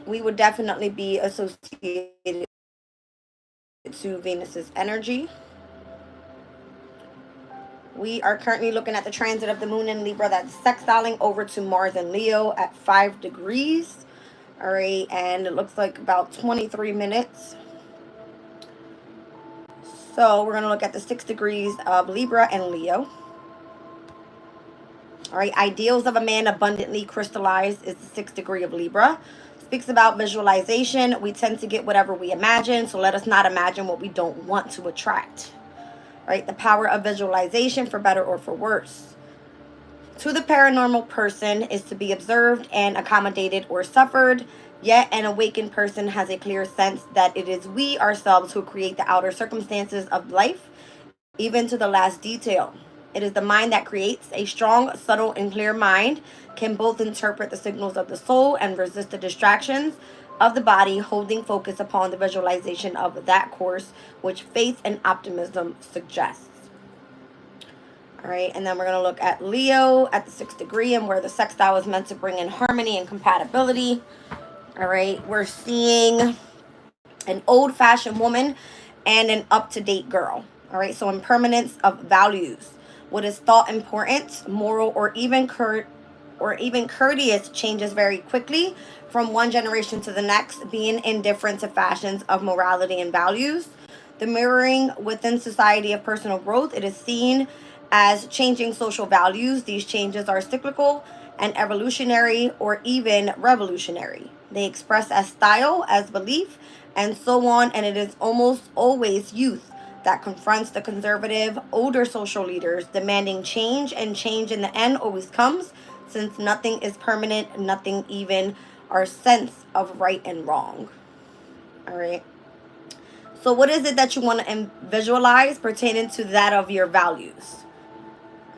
we would definitely be associated to Venus's energy. We are currently looking at the transit of the moon in Libra that's sextiling over to Mars and Leo at 5 degrees. All right, and it looks like about 23 minutes. So we're going to look at the 6 degrees of Libra and Leo. All right, ideals of a man abundantly crystallized is the 6th degree of Libra. Speaks about visualization. We tend to get whatever we imagine, so let us not imagine what we don't want to attract. Right, the power of visualization for better or for worse. To the paranormal person is to be observed and accommodated or suffered, yet an awakened person has a clear sense that it is we ourselves who create the outer circumstances of life, even to the last detail. It is the mind that creates. A strong, subtle, and clear mind can both interpret the signals of the soul and resist the distractions of the body, holding focus upon the visualization of that course which faith and optimism suggests. All right, and then we're going to look at Leo at the 6th degree and where the sextile is meant to bring in harmony and compatibility. All right, we're seeing an old-fashioned woman and an up-to-date girl. All right, so impermanence of values. What is thought important, moral, or even courteous changes very quickly from one generation to the next, being indifferent to fashions of morality and values. The mirroring within society of personal growth, it is seen as changing social values. These changes are cyclical and evolutionary or even revolutionary. They express as style, as belief, and so on, and it is almost always youth that confronts the conservative, older social leaders, demanding change, and change in the end always comes, since nothing is permanent, nothing even our sense of right and wrong. All right. So, what is it that you want to visualize pertaining to that of your values?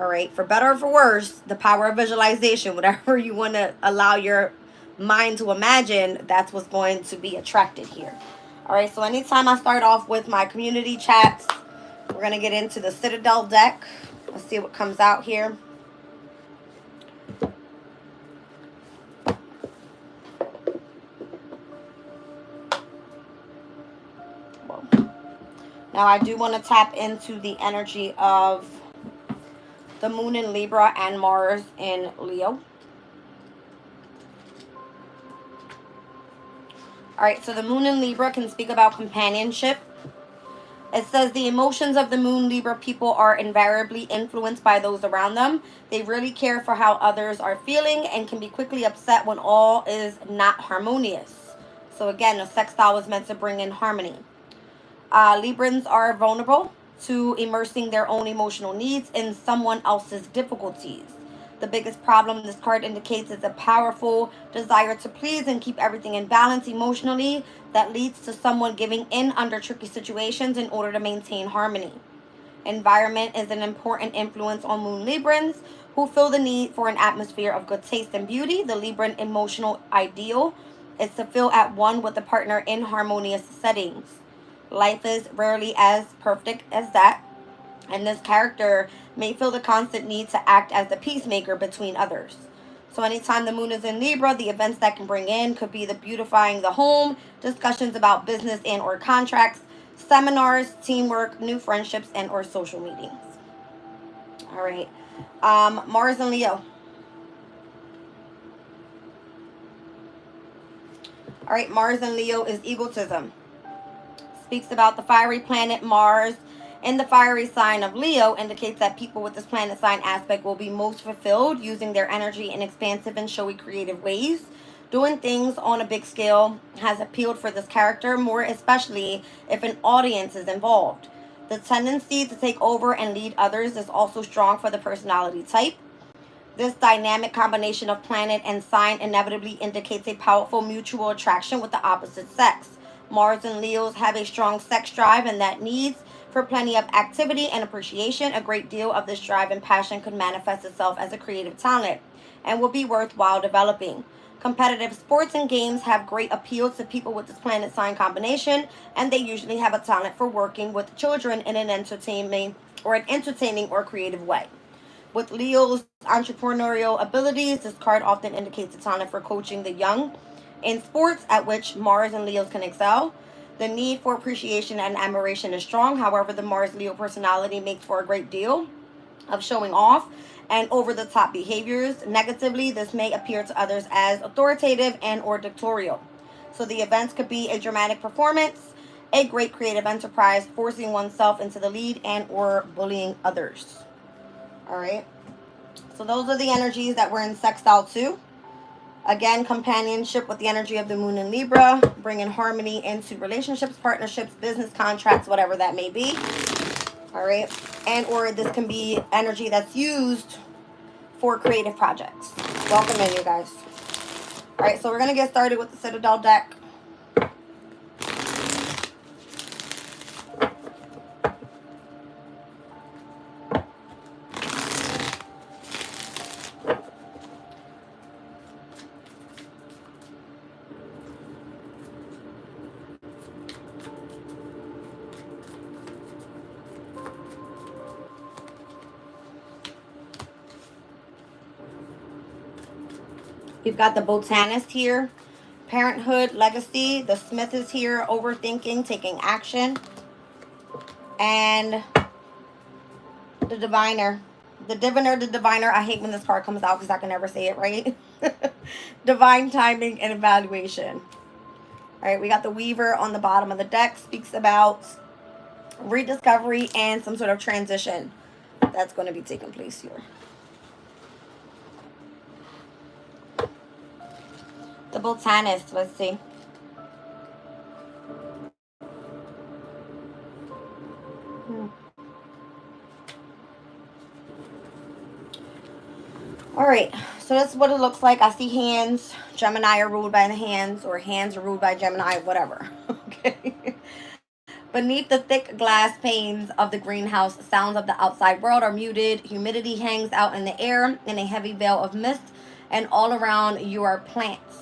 All right. For better or for worse, the power of visualization, whatever you want to allow your mind to imagine, that's what's going to be attracted here. All right. So, anytime I start off with my community chats, we're going to get into the Citadel deck. Let's see what comes out here. Now, I do want to tap into the energy of the moon in Libra and Mars in Leo. All right, so the moon in Libra can speak about companionship. It says the emotions of the moon Libra people are invariably influenced by those around them. They really care for how others are feeling and can be quickly upset when all is not harmonious. So again, the sextile was meant to bring in harmony. Librans are vulnerable to immersing their own emotional needs in someone else's difficulties. The biggest problem this card indicates is a powerful desire to please and keep everything in balance emotionally that leads to someone giving in under tricky situations in order to maintain harmony. Environment is an important influence on Moon Librans who feel the need for an atmosphere of good taste and beauty. The Libran emotional ideal is to feel at one with a partner in harmonious settings. Life is rarely as perfect as that, and this character may feel the constant need to act as the peacemaker between others. So anytime the moon is in Libra, the events that can bring in could be the beautifying the home, discussions about business and or contracts, seminars, teamwork, new friendships, and or social meetings. All right. Mars and Leo. All right, Mars and Leo is egotism. Speaks about the fiery planet Mars in the fiery sign of Leo, indicates that people with this planet sign aspect will be most fulfilled using their energy in expansive and showy creative ways. Doing things on a big scale has appealed for this character, more especially if an audience is involved. The tendency to take over and lead others is also strong for the personality type. This dynamic combination of planet and sign inevitably indicates a powerful mutual attraction with the opposite sex. Mars and Leos have a strong sex drive and that needs for plenty of activity and appreciation. A great deal of this drive and passion could manifest itself as a creative talent and will be worthwhile developing. Competitive sports and games have great appeal to people with this planet sign combination, and they usually have a talent for working with children in an entertaining or creative way. With Leo's entrepreneurial abilities, this card often indicates a talent for coaching the young In sports at which Mars and Leos can excel, the need for appreciation and admiration is strong. However, the Mars Leo personality makes for a great deal of showing off and over-the-top behaviors. Negatively, this may appear to others as authoritative and or dictatorial. So the events could be a dramatic performance, a great creative enterprise, forcing oneself into the lead and or bullying others. All right. So those are the energies that were in Sextile 2. Again, companionship with the energy of the moon in Libra, bringing harmony into relationships, partnerships, business contracts, whatever that may be. All right. And or this can be energy that's used for creative projects. Welcome in, you guys. All right. So we're going to get started with the Citadel deck. You've got the botanist here, parenthood, legacy. The smith is here, overthinking, taking action. And the diviner. The diviner. I hate when this card comes out because I can never say it right. Divine timing and evaluation. All right, we got the weaver on the bottom of the deck. Speaks about rediscovery and some sort of transition that's going to be taking place here. The botanist, let's see. All right, so that's what it looks like. I see hands. Gemini are ruled by the hands, or hands are ruled by Gemini, whatever. Okay. Beneath the thick glass panes of the greenhouse, sounds of the outside world are muted. Humidity hangs out in the air in a heavy veil of mist, and all around you are plants.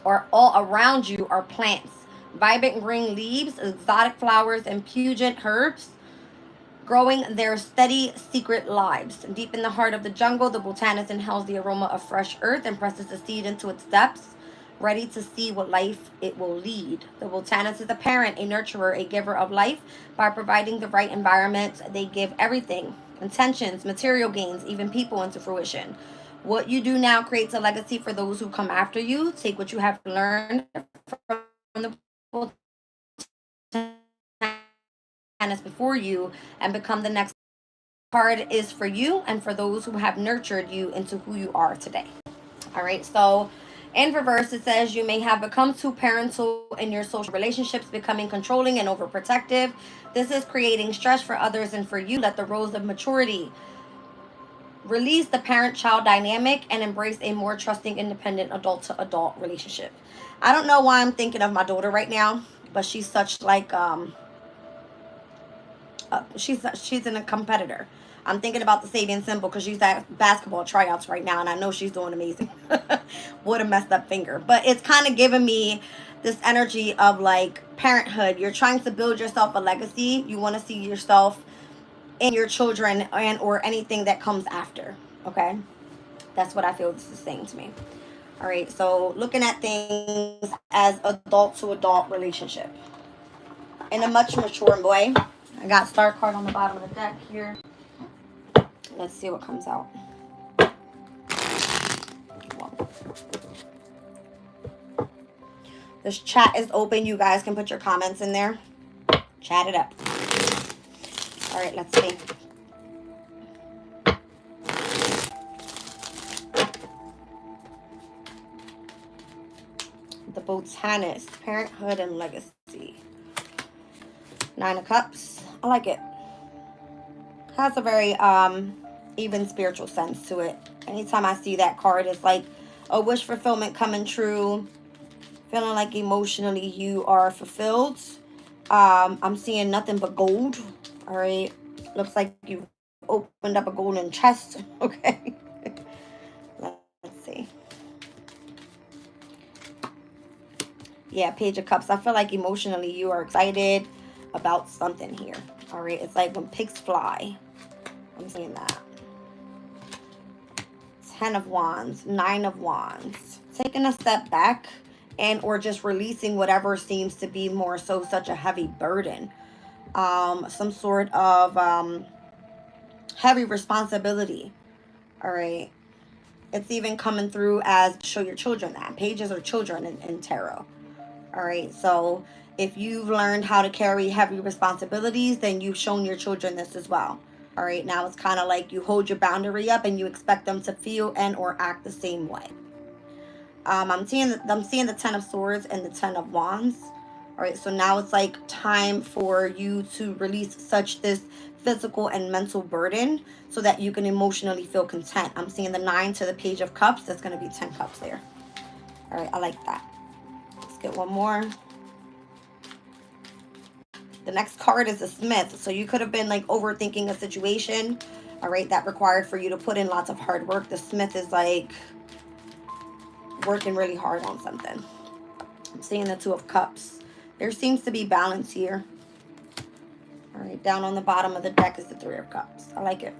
Or all around you are plants. Vibrant green leaves, exotic flowers, and pungent herbs growing their steady secret lives. Deep in the heart of the jungle, the botanist inhales the aroma of fresh earth and presses the seed into its depths, ready to see what life it will lead. The botanist is a parent, a nurturer, a giver of life. By providing the right environment, they give everything, intentions, material gains, even people into fruition. What you do now creates a legacy for those who come after you. Take what you have learned from the botanist before you and become the next. Card is for you and for those who have nurtured you into who you are today. All right, so in reverse, it says you may have become too parental in your social relationships, becoming controlling and overprotective. This is creating stress for others and for you. Let the rose of maturity release the parent-child dynamic and embrace a more trusting, independent adult-to-adult relationship. I don't know why I'm thinking of my daughter right now, but she's such like she's in a competitor. I'm thinking about the Sabian symbol because she's at basketball tryouts right now, and I know she's doing amazing. What a messed up finger. But it's kind of giving me this energy of like parenthood. You're trying to build yourself a legacy. You want to see yourself in your children and or anything that comes after. Okay? That's what I feel this is saying to me. All right, so looking at things as adult to adult relationship in a much mature way. I got star card on the bottom of the deck here. Let's see what comes out. This chat is open. You guys can put your comments in there. Chat it up. All right, let's see. The botanist, parenthood and legacy. 9 of Cups. I like it. Has a very even spiritual sense to it. Anytime I see that card, it's like a wish fulfillment coming true. Feeling like emotionally you are fulfilled. I'm seeing nothing but gold. All right. Looks like you opened up a golden chest. Okay. Let's see. Yeah, Page of Cups. I feel like emotionally you are excited about something here. All right. It's like when pigs fly. I'm seeing that. 10 of Wands, 9 of Wands, taking a step back and or just releasing whatever seems to be more so such a heavy burden. Some sort of heavy responsibility. All right. It's even coming through as show your children that. Pages are children in tarot. All right. So if you've learned how to carry heavy responsibilities, then you've shown your children this as well. All right. Now it's kind of like you hold your boundary up and you expect them to feel and or act the same way. I'm seeing the Ten of Swords and the Ten of Wands. All right, so now it's like time for you to release such this physical and mental burden so that you can emotionally feel content. I'm seeing the 9 to the Page of Cups. That's going to be 10 cups there. All right, I like that. Let's get one more. The next card is the Smith. So you could have been like overthinking a situation, all right, that required for you to put in lots of hard work. The Smith is like working really hard on something. I'm seeing the Two of Cups. There seems to be balance here. All right, down on the bottom of the deck is the Three of Cups. I like it.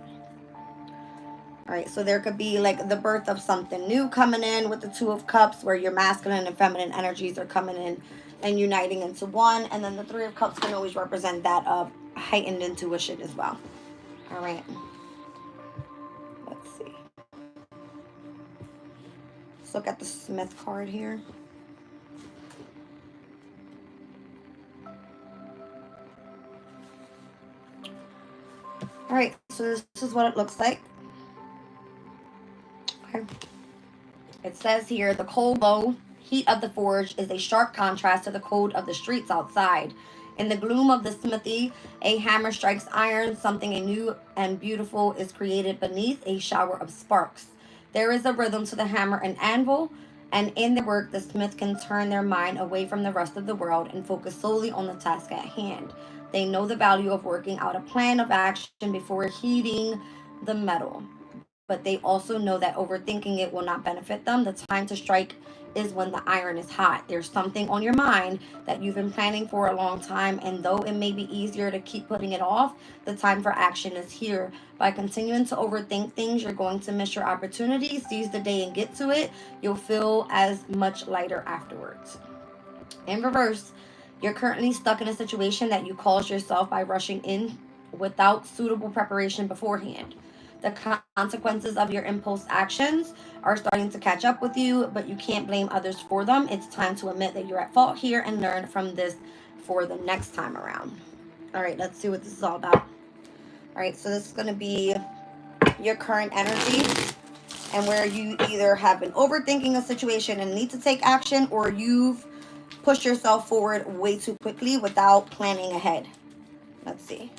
All right, so there could be like the birth of something new coming in with the Two of Cups, where your masculine and feminine energies are coming in and uniting into one. And then the Three of Cups can always represent that of heightened intuition as well. All right. Let's see. Let's look at the Smith card here. All right, so this is what it looks like. Okay. It says here, the cold, low heat of the forge is a sharp contrast to the cold of the streets outside. In the gloom of the smithy, a hammer strikes iron. Something new and beautiful is created beneath a shower of sparks. There is a rhythm to the hammer and anvil, and in their work, the smith can turn their mind away from the rest of the world and focus solely on the task at hand. They know the value of working out a plan of action before heating the metal, but they also know that overthinking it will not benefit them. The time to strike is when the iron is hot. There's something on your mind that you've been planning for a long time, and though it may be easier to keep putting it off, the time for action is here. By continuing to overthink things, you're going to miss your opportunity. Seize the day and get to it. You'll feel as much lighter afterwards. In reverse, you're currently stuck in a situation that you caused yourself by rushing in without suitable preparation beforehand. The consequences of your impulse actions are starting to catch up with you, but you can't blame others for them. It's time to admit that you're at fault here and learn from this for the next time around. All right, let's see what this is all about. All right, so this is going to be your current energy and where you either have been overthinking a situation and need to take action, or you've pushed yourself forward way too quickly without planning ahead. Let's see.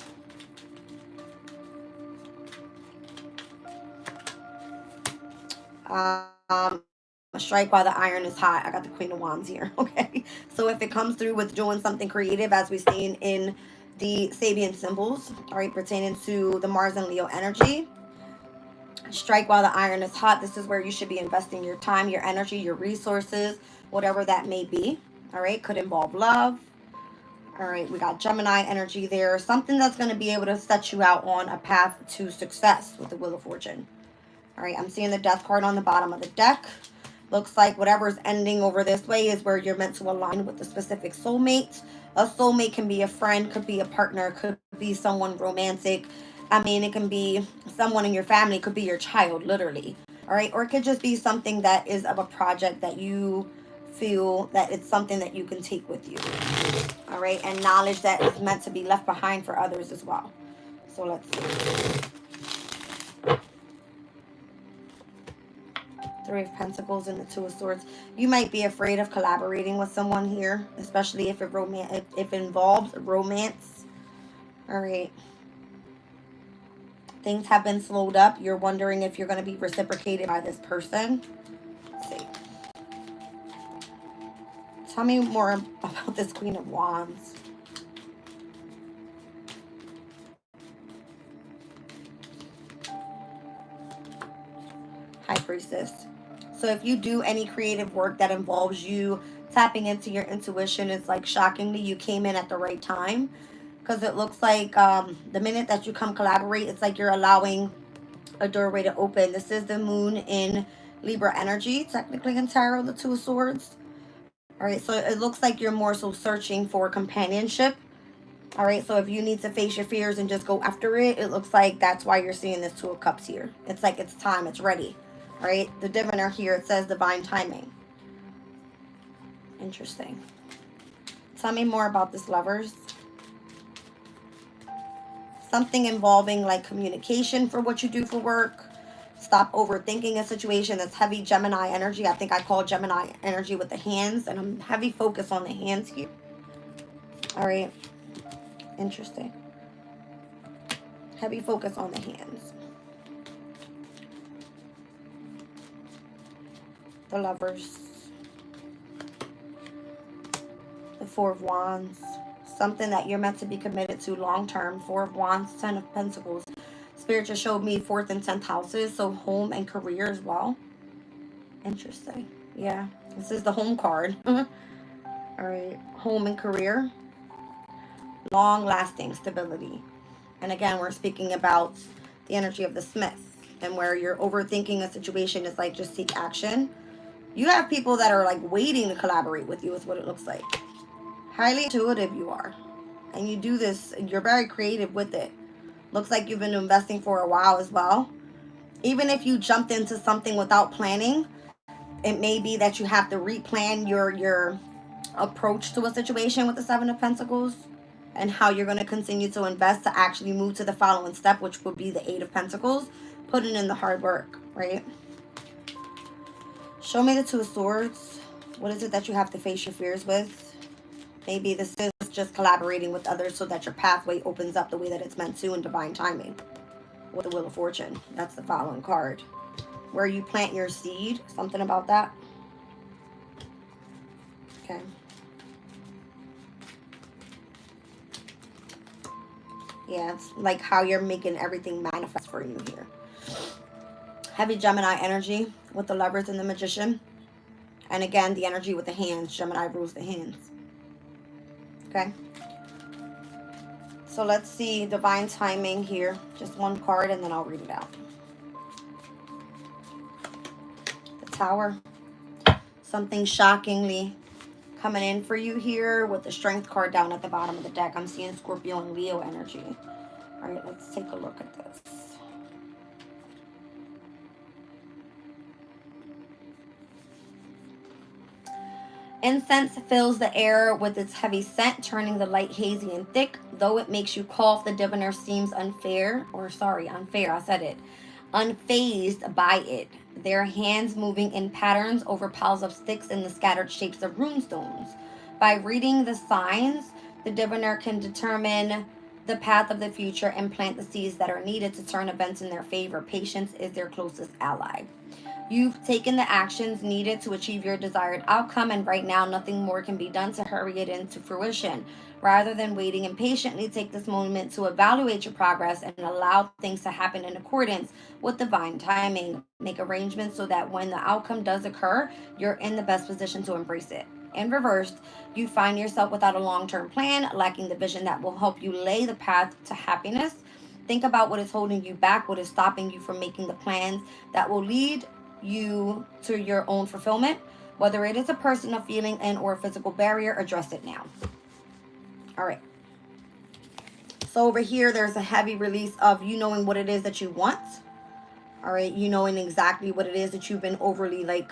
Strike while the iron is hot. I got the Queen of Wands here. Okay, so if it comes through with doing something creative, as we've seen in the Sabian symbols, all right, pertaining to the Mars and Leo energy, strike while the iron is hot. This is where you should be investing your time, your energy, your resources, whatever that may be. All right, could involve love. All right, we got Gemini energy there. Something that's going to be able to set you out on a path to success with the Wheel of Fortune. All right, I'm seeing the Death card on the bottom of the deck. Looks like whatever's ending over this way is where you're meant to align with a specific soulmate. A soulmate can be a friend, could be a partner, could be someone romantic. I mean, it can be someone in your family, could be your child, literally. All right, or it could just be something that is of a project that you feel that it's something that you can take with you. All right, and knowledge that is meant to be left behind for others as well. So let's see. Three of Pentacles and the Two of Swords. You might be afraid of collaborating with someone here, especially if it involves romance. All right. Things have been slowed up. You're wondering if you're going to be reciprocated by this person. Let's see. Tell me more about this Queen of Wands. High Priestess. So if you do any creative work that involves you tapping into your intuition, it's like shockingly you came in at the right time, because it looks like the minute that you come collaborate, it's like you're allowing a doorway to open. This is the moon in Libra energy, technically in tarot, the Two of Swords. All right, so it looks like you're more so searching for companionship. All right, so if you need to face your fears and just go after it, it looks like that's why you're seeing this Two of Cups here. It's like it's time, it's ready. All right, the diviner here, it says divine timing. Interesting. Tell me more about this, lovers. Something involving like communication for what you do for work. Stop overthinking a situation. That's heavy Gemini energy. I think I call Gemini energy with the hands, and I'm heavy focus on the hands here. All right. Interesting. Heavy focus on the hands. The Lovers. The Four of Wands. Something that you're meant to be committed to long term. Four of Wands, Ten of Pentacles. Spirit just showed me 4th and 10th houses, so home and career as well. Interesting. Yeah, this is the home card. All right, home and career. Long-lasting stability. And again, we're speaking about the energy of the Smith, and where you're overthinking a situation is like just seek action. You have people that are like waiting to collaborate with you is what it looks like. Highly intuitive you are, and you do this, you're very creative with it. Looks like you've been investing for a while as well. Even if you jumped into something without planning, it may be that you have to replan your approach to a situation with the Seven of Pentacles, and how you're going to continue to invest to actually move to the following step, which would be the Eight of Pentacles, putting in the hard work, right? Show me the Two of Swords. What is it that you have to face your fears with? Maybe this is just collaborating with others so that your pathway opens up the way that it's meant to in divine timing. With the Wheel of Fortune, that's the following card. Where you plant your seed, something about that. Okay. Yeah, it's like how you're making everything manifest for you here. Heavy Gemini energy with the Lovers and the Magician. And again, the energy with the hands. Gemini rules the hands. Okay. So let's see divine timing here. Just one card and then I'll read it out. The Tower. Something shockingly coming in for you here with the Strength card down at the bottom of the deck. I'm seeing Scorpio and Leo energy. All right, let's take a look at this. Incense fills the air with its heavy scent, turning the light hazy and thick. Though it makes you cough, the diviner seems unfazed by it. Their hands moving in patterns over piles of sticks in the scattered shapes of runestones. By reading the signs, the diviner can determine the path of the future and plant the seeds that are needed to turn events in their favor. Patience is their closest ally. You've taken the actions needed to achieve your desired outcome, and right now nothing more can be done to hurry it into fruition. Rather than waiting impatiently, take this moment to evaluate your progress and allow things to happen in accordance with divine timing. Make arrangements so that when the outcome does occur, you're in the best position to embrace it. In reverse, you find yourself without a long-term plan, lacking the vision that will help you lay the path to happiness. Think about what is holding you back, what is stopping you from making the plans that will lead you to your own fulfillment. Whether it is a personal feeling and or a physical barrier, address it now. All right. So over here, there's a heavy release of you knowing what it is that you want. All right. You knowing exactly what it is that you've been overly like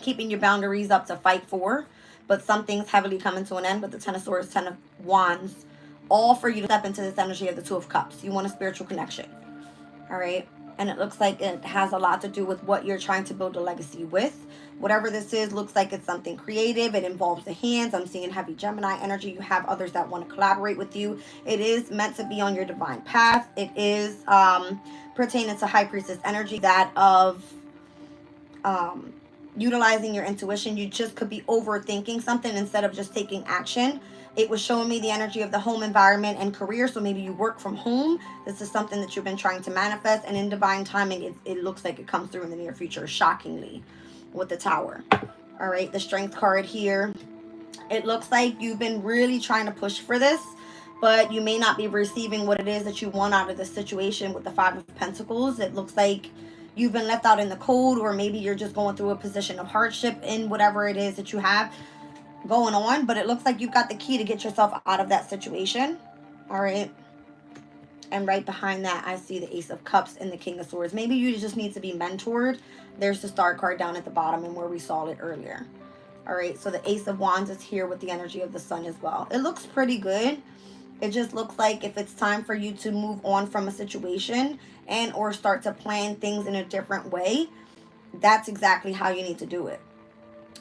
keeping your boundaries up to fight for. But something's heavily coming to an end with the Ten of Swords, Ten of Wands. All for you to step into this energy of the Two of Cups. You want a spiritual connection. All right. And it looks like it has a lot to do with what you're trying to build a legacy with. Whatever this is, looks like it's something creative. It involves the hands. I'm seeing heavy Gemini energy. You have others that want to collaborate with you. It is meant to be on your divine path. It is pertaining to High Priestess energy, that of utilizing your intuition. You just could be overthinking something instead of just taking action. It was showing me the energy of the home environment and career. So maybe you work from home. This is something that you've been trying to manifest. And in divine timing, it looks like it comes through in the near future, shockingly, with the Tower. All right, the Strength card here. It looks like you've been really trying to push for this, but you may not be receiving what it is that you want out of this situation with the Five of Pentacles. It looks like you've been left out in the cold, or maybe you're just going through a position of hardship in whatever it is that you have going on. But it looks like you've got the key to get yourself out of that situation. All right. And right behind that, I see the Ace of Cups and the King of Swords. Maybe you just need to be mentored. There's the Star card down at the bottom and where we saw it earlier. All right, so the Ace of Wands is here with the energy of the Sun as well. It looks pretty good. It just looks like if it's time for you to move on from a situation and or start to plan things in a different way, that's exactly how you need to do it.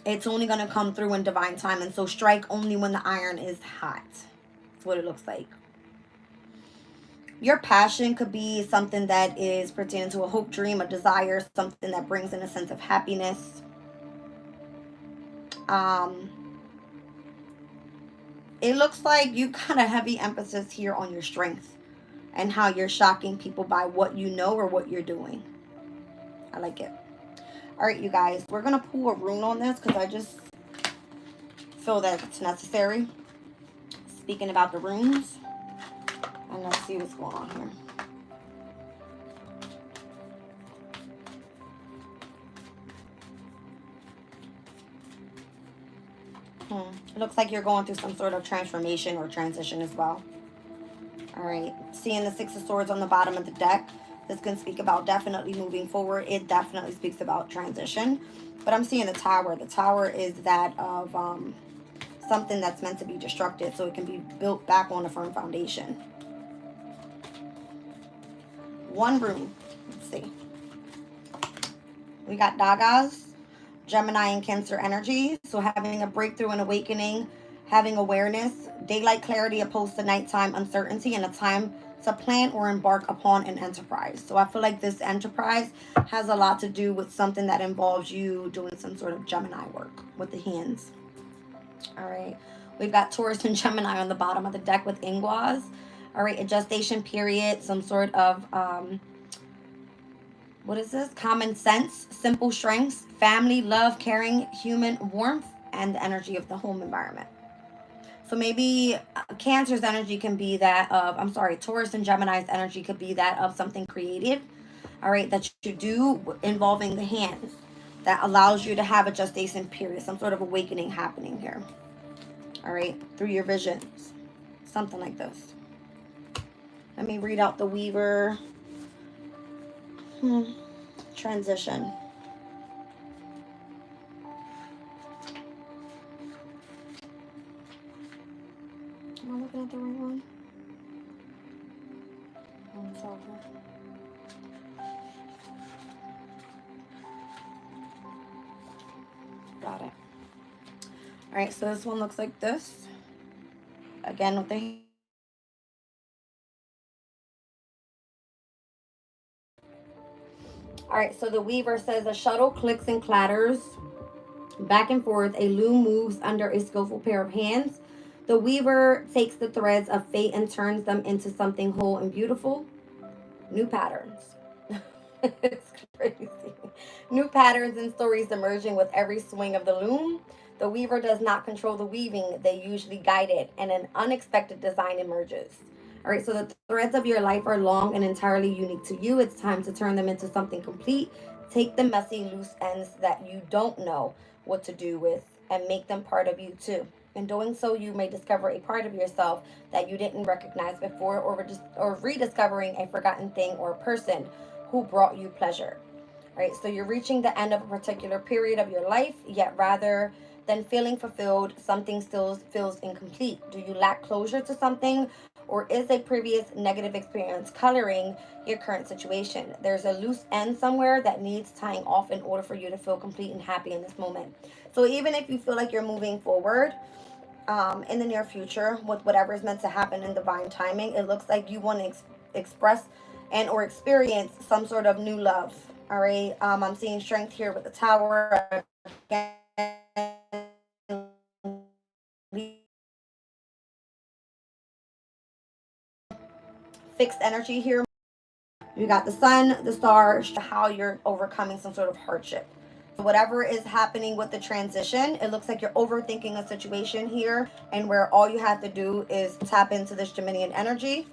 It's only going to come through in divine time. And so strike only when the iron is hot. That's what it looks like. Your passion could be something that is pertaining to a hope, dream, a desire, something that brings in a sense of happiness. It looks like you got a heavy emphasis here on your strength and how you're shocking people by what you know or what you're doing. I like it. All right, you guys, we're going to pull a rune on this because I just feel that it's necessary. Speaking about the runes. And let's see what's going on here. It looks like you're going through some sort of transformation or transition as well. All right. Seeing the Six of Swords on the bottom of the deck. This can speak about definitely moving forward. It definitely speaks about transition. But I'm seeing the Tower. The Tower is that of something that's meant to be destructive so it can be built back on a firm foundation. One rune. Let's see. We got Dagas, Gemini and Cancer energy. So having a breakthrough and awakening, having awareness, daylight clarity opposed to nighttime uncertainty, and a time to plan or embark upon an enterprise. So I feel like this enterprise has a lot to do with something that involves you doing some sort of Gemini work with the hands. All right. We've got Taurus and Gemini on the bottom of the deck with Inguas. All right. A gestation period, some sort of, what is this? Common sense, simple strengths, family, love, caring, human warmth, and the energy of the home environment. So maybe Cancer's energy can be that of, Taurus and Gemini's energy could be that of something creative, all right, that you do involving the hands that allows you to have a gestation period, some sort of awakening happening here, all right, through your visions, something like this. Let me read out the Weaver. Transition. Am I looking at the right one? Got it. All right, so this one looks like this. Again, with the all right, so the Weaver says a shuttle clicks and clatters back and forth. A loom moves under a skillful pair of hands. The Weaver takes the threads of fate and turns them into something whole and beautiful. New patterns. It's crazy. New patterns and stories emerging with every swing of the loom. The Weaver does not control the weaving. They usually guide it, and an unexpected design emerges. All right, so the threads of your life are long and entirely unique to you. It's time to turn them into something complete. Take the messy, loose ends that you don't know what to do with and make them part of you too. In doing so, you may discover a part of yourself that you didn't recognize before, or rediscovering a forgotten thing or person who brought you pleasure. All right, so you're reaching the end of a particular period of your life, yet rather than feeling fulfilled, something still feels incomplete. Do you lack closure to something, or is a previous negative experience coloring your current situation? There's a loose end somewhere that needs tying off in order for you to feel complete and happy in this moment. So even if you feel like you're moving forward in the near future with whatever is meant to happen in divine timing, it looks like you want to express and or experience some sort of new love. All right. I'm seeing strength here with the Tower. Fixed energy here. You got the Sun, the Star, how you're overcoming some sort of hardship. Whatever is happening with the transition, it looks like you're overthinking a situation here, and where all you have to do is tap into this Geminian energy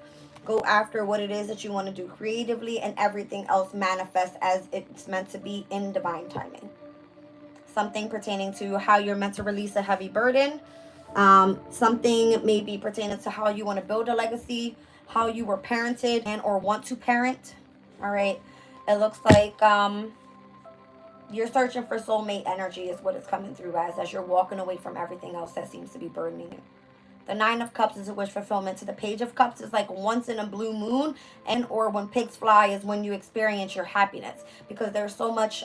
Go after what it is that you want to do creatively, and everything else manifests as it's meant to be in divine timing. Something pertaining to how you're meant to release a heavy burden. Something maybe pertaining to how you want to build a legacy, how you were parented and or want to parent. All right. It looks like you're searching for soulmate energy is what it's coming through as you're walking away from everything else that seems to be burdening you. The Nine of Cups is a wish fulfillment. So the Page of Cups is like once in a blue moon, and or when pigs fly is when you experience your happiness, because there's so much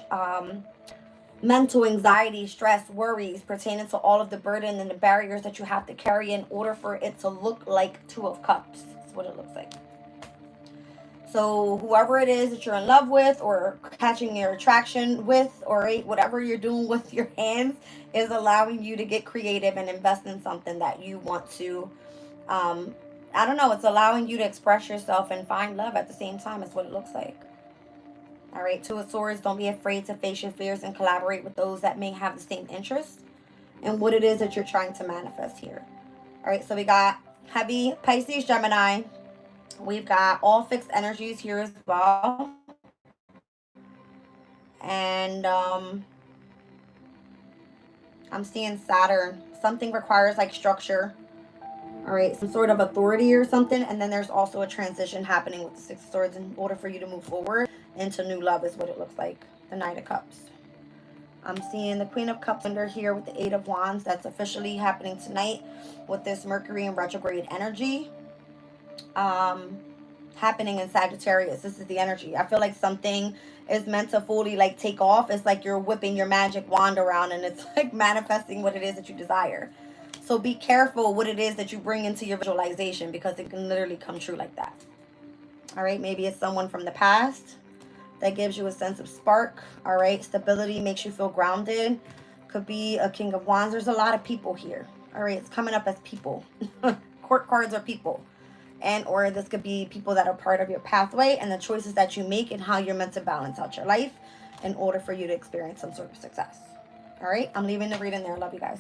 mental anxiety, stress, worries pertaining to all of the burden and the barriers that you have to carry in order for it to look like Two of Cups. That's what it looks like. So whoever it is that you're in love with or catching your attraction with, or whatever you're doing with your hands, is allowing you to get creative and invest in something that you want to, I don't know, it's allowing you to express yourself and find love at the same time is what it looks like. All right, Two of Swords, don't be afraid to face your fears and collaborate with those that may have the same interests and what it is that you're trying to manifest here. All right, so we got heavy Pisces, Gemini. We've got all fixed energies here as well. And I'm seeing Saturn. Something requires like structure. All right, some sort of authority or something. And then there's also a transition happening with the Six of Swords in order for you to move forward into new love is what it looks like. The Knight of Cups. I'm seeing the Queen of Cups under here with the Eight of Wands. That's officially happening tonight with this Mercury in retrograde energy. Happening in Sagittarius. This is the energy. I feel like something is meant to fully like take off. It's like you're whipping your magic wand around and it's like manifesting what it is that you desire. So be careful what it is that you bring into your visualization, because it can literally come true like that. All right, maybe it's someone from the past that gives you a sense of spark. All right, stability makes you feel grounded. Could be a King of Wands. There's a lot of people here. All right, it's coming up as people. Court cards are people. And or this could be people that are part of your pathway and the choices that you make and how you're meant to balance out your life in order for you to experience some sort of success. All right, I'm leaving the reading there. Love you guys.